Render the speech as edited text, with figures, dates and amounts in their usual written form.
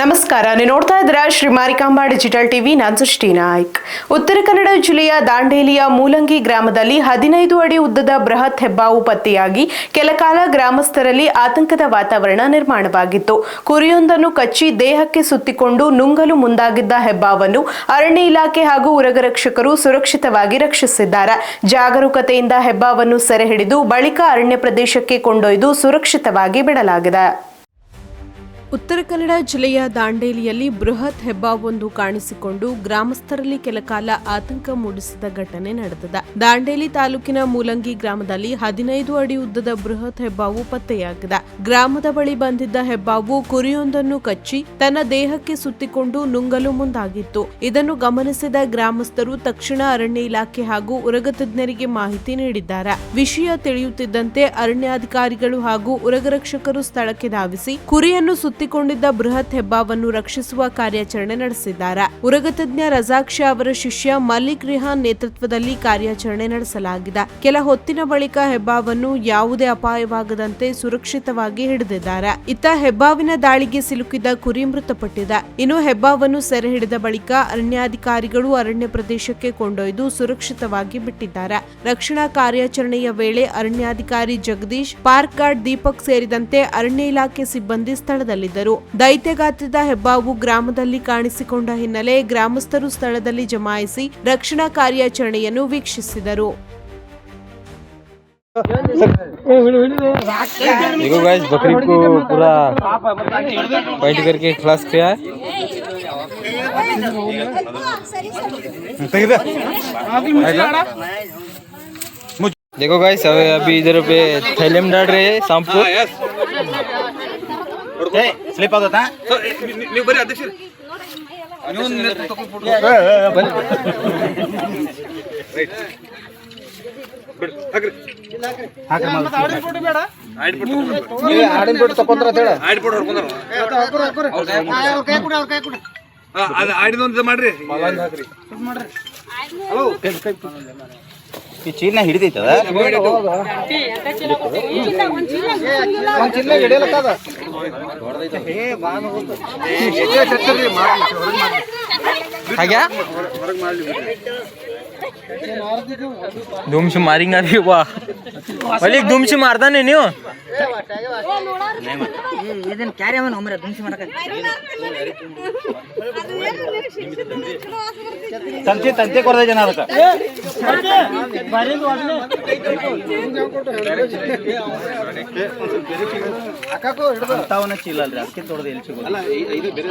ನಮಸ್ಕಾರ, ನೀವು ನೋಡ್ತಾ ಇದ್ದೀರಾ ಶ್ರೀ ಮಾರಿಕಾಂಬಾ ಡಿಜಿಟಲ್ ಟಿವಿ. ನಾನು ಸೃಷ್ಟಿ ನಾಯ್ಕ್. ಉತ್ತರ ಕನ್ನಡ ಜಿಲ್ಲೆಯ ದಾಂಡೇಲಿಯ ಮೂಲಂಗಿ ಗ್ರಾಮದಲ್ಲಿ 15 ಅಡಿ ಉದ್ದದ ಬೃಹತ್ ಹೆಬ್ಬಾವು ಪತ್ತೆಯಾಗಿ ಕೆಲಕಾಲ ಗ್ರಾಮಸ್ಥರಲ್ಲಿ ಆತಂಕದ ವಾತಾವರಣ ನಿರ್ಮಾಣವಾಗಿತ್ತು. ಕುರಿಯೊಂದನ್ನು ಕಚ್ಚಿ ದೇಹಕ್ಕೆ ಸುತ್ತಿಕೊಂಡು ನುಂಗಲು ಮುಂದಾಗಿದ್ದ ಹೆಬ್ಬಾವನ್ನು ಅರಣ್ಯ ಇಲಾಖೆ ಹಾಗೂ ಉರಗರಕ್ಷಕರು ಸುರಕ್ಷಿತವಾಗಿ ರಕ್ಷಿಸಿದ್ದಾರೆ. ಜಾಗರೂಕತೆಯಿಂದ ಹೆಬ್ಬಾವನ್ನು ಸೆರೆ ಹಿಡಿದು ಬಳಿಕ ಅರಣ್ಯ ಪ್ರದೇಶಕ್ಕೆ ಕೊಂಡೊಯ್ದು ಸುರಕ್ಷಿತವಾಗಿ ಬಿಡಲಾಗಿದೆ. ಉತ್ತರ ಕನ್ನಡ ಜಿಲ್ಲೆಯ ದಾಂಡೇಲಿಯಲ್ಲಿ ಬೃಹತ್ ಹೆಬ್ಬಾವೊಂದು ಕಾಣಿಸಿಕೊಂಡು ಗ್ರಾಮಸ್ಥರಲ್ಲಿ ಕೆಲಕಾಲ ಆತಂಕ ಮೂಡಿಸಿದ ಘಟನೆ ನಡೆದಿದೆ. ದಾಂಡೇಲಿ ತಾಲೂಕಿನ ಮೂಲಂಗಿ ಗ್ರಾಮದಲ್ಲಿ 15 ಅಡಿ ಉದ್ದದ ಬೃಹತ್ ಹೆಬ್ಬಾವು ಪತ್ತೆಯಾಗಿದೆ. ಗ್ರಾಮದ ಬಳಿ ಬಂದಿದ್ದ ಹೆಬ್ಬಾವು ಕುರಿಯೊಂದನ್ನು ಕಚ್ಚಿ ತನ್ನ ದೇಹಕ್ಕೆ ಸುತ್ತಿಕೊಂಡು ನುಂಗಲು ಮುಂದಾಗಿತ್ತು. ಇದನ್ನು ಗಮನಿಸಿದ ಗ್ರಾಮಸ್ಥರು ತಕ್ಷಣ ಅರಣ್ಯ ಇಲಾಖೆ ಹಾಗೂ ಉರಗ ತಜ್ಞರಿಗೆ ಮಾಹಿತಿ ನೀಡಿದ್ದಾರೆ. ವಿಷಯ ತಿಳಿಯುತ್ತಿದ್ದಂತೆ ಅರಣ್ಯಾಧಿಕಾರಿಗಳು ಹಾಗೂ ಉರಗರಕ್ಷಕರು ಸ್ಥಳಕ್ಕೆ ಧಾವಿಸಿ ಕುರಿಯನ್ನು ಸುತ್ತಿಕೊಂಡಿದ್ದ ಬೃಹತ್ ಹೆಬ್ಬಾವನ್ನು ರಕ್ಷಿಸುವ ಕಾರ್ಯಾಚರಣೆ ನಡೆಸಿದ್ದಾರೆ. ಉರಗತಜ್ಞ ರಜಾಕ್ ಶಾ ಅವರ ಶಿಷ್ಯ ಮಲ್ಲಿಕ್ ರಿಹಾನ್ ನೇತೃತ್ವದಲ್ಲಿ ಕಾರ್ಯಾಚರಣೆ ನಡೆಸಲಾಗಿದೆ. ಕೆಲ ಹೊತ್ತಿನ ಬಳಿಕ ಹೆಬ್ಬಾವನ್ನು ಯಾವುದೇ ಅಪಾಯವಾಗದಂತೆ ಸುರಕ್ಷಿತವಾಗಿ ಹಿಡಿದಿದ್ದಾರೆ. ಇತ್ತ ಹೆಬ್ಬಾವಿನ ದಾಳಿಗೆ ಸಿಲುಕಿದ್ದ ಕುರಿ ಮೃತಪಟ್ಟಿದೆ. ಇನ್ನು ಹೆಬ್ಬಾವನ್ನು ಸೆರೆ ಹಿಡಿದ ಬಳಿಕ ಅರಣ್ಯಾಧಿಕಾರಿಗಳು ಅರಣ್ಯ ಪ್ರದೇಶಕ್ಕೆ ಕೊಂಡೊಯ್ದು ಸುರಕ್ಷಿತವಾಗಿ ಬಿಟ್ಟಿದ್ದಾರೆ. ರಕ್ಷಣಾ ಕಾರ್ಯಾಚರಣೆಯ ವೇಳೆ ಅರಣ್ಯಾಧಿಕಾರಿ ಜಗದೀಶ್, ಪಾರ್ಕ್ ಗಾರ್ಡ್ ದೀಪಕ್ ಸೇರಿದಂತೆ ಅರಣ್ಯ ಇಲಾಖೆ ಸಿಬ್ಬಂದಿ ಸ್ಥಳದಲ್ಲಿದ್ದರು. ದೈತ್ಯಗಾತ್ರದ ಹೆಬ್ಬಾವು ಗ್ರಾಮದಲ್ಲಿ ಕಾಣಿಸಿಕೊಂಡ ಹಿನ್ನೆಲೆ ಗ್ರಾಮಸ್ಥರು ಸ್ಥಳದಲ್ಲಿ ಜಮಾಯಿಸಿ ರಕ್ಷಣಾ ಕಾರ್ಯಾಚರಣೆಯನ್ನು ವೀಕ್ಷಿಸಿದರು. देखो गाइस, बकरी को पूरा फाइट करके खलास किया है। देखो गाइस, अभी इधर पे थैले में डाल रहे हैं सांप को. ಸ್ಲಿಪ್ ಆಗುತ್ತಾ ನೀವು ಬರೀ ಅಧ್ಯಕ್ಷ ಆಡಿನ ಬಿಟ್ಟು ತಕೊಂಡ್ರ ಆಡಿನೊಂದು ಮಾಡ್ರಿ ಈ ಚೀಲ ಹಿಡಿದೈತದ धूमशी मारेंगे अभी. वाह मलिक, धूमशी मारता नहीं ನೀವು ಇದನ್ನ ಕ್ಯಾರಿ ಅವನು ಒಮ್ಮೆ ದುಂಸಿ ಮಾಡಕ ತಂತಿ ತಂತಿ ಕೊಡದ ಜನ ಅದಕ್ಕೆ ಅಕ್ಕೋ ಹಿಡಿದು ತಾವನ ಚೀಲ ಅಲ್ರಿ ಅದಕ್ಕೆ ತೊಡದ ಎಲ್ಲಿ ಸಿಗೋದು ಅಲ್ಲ ಇದು ಬೇರೆ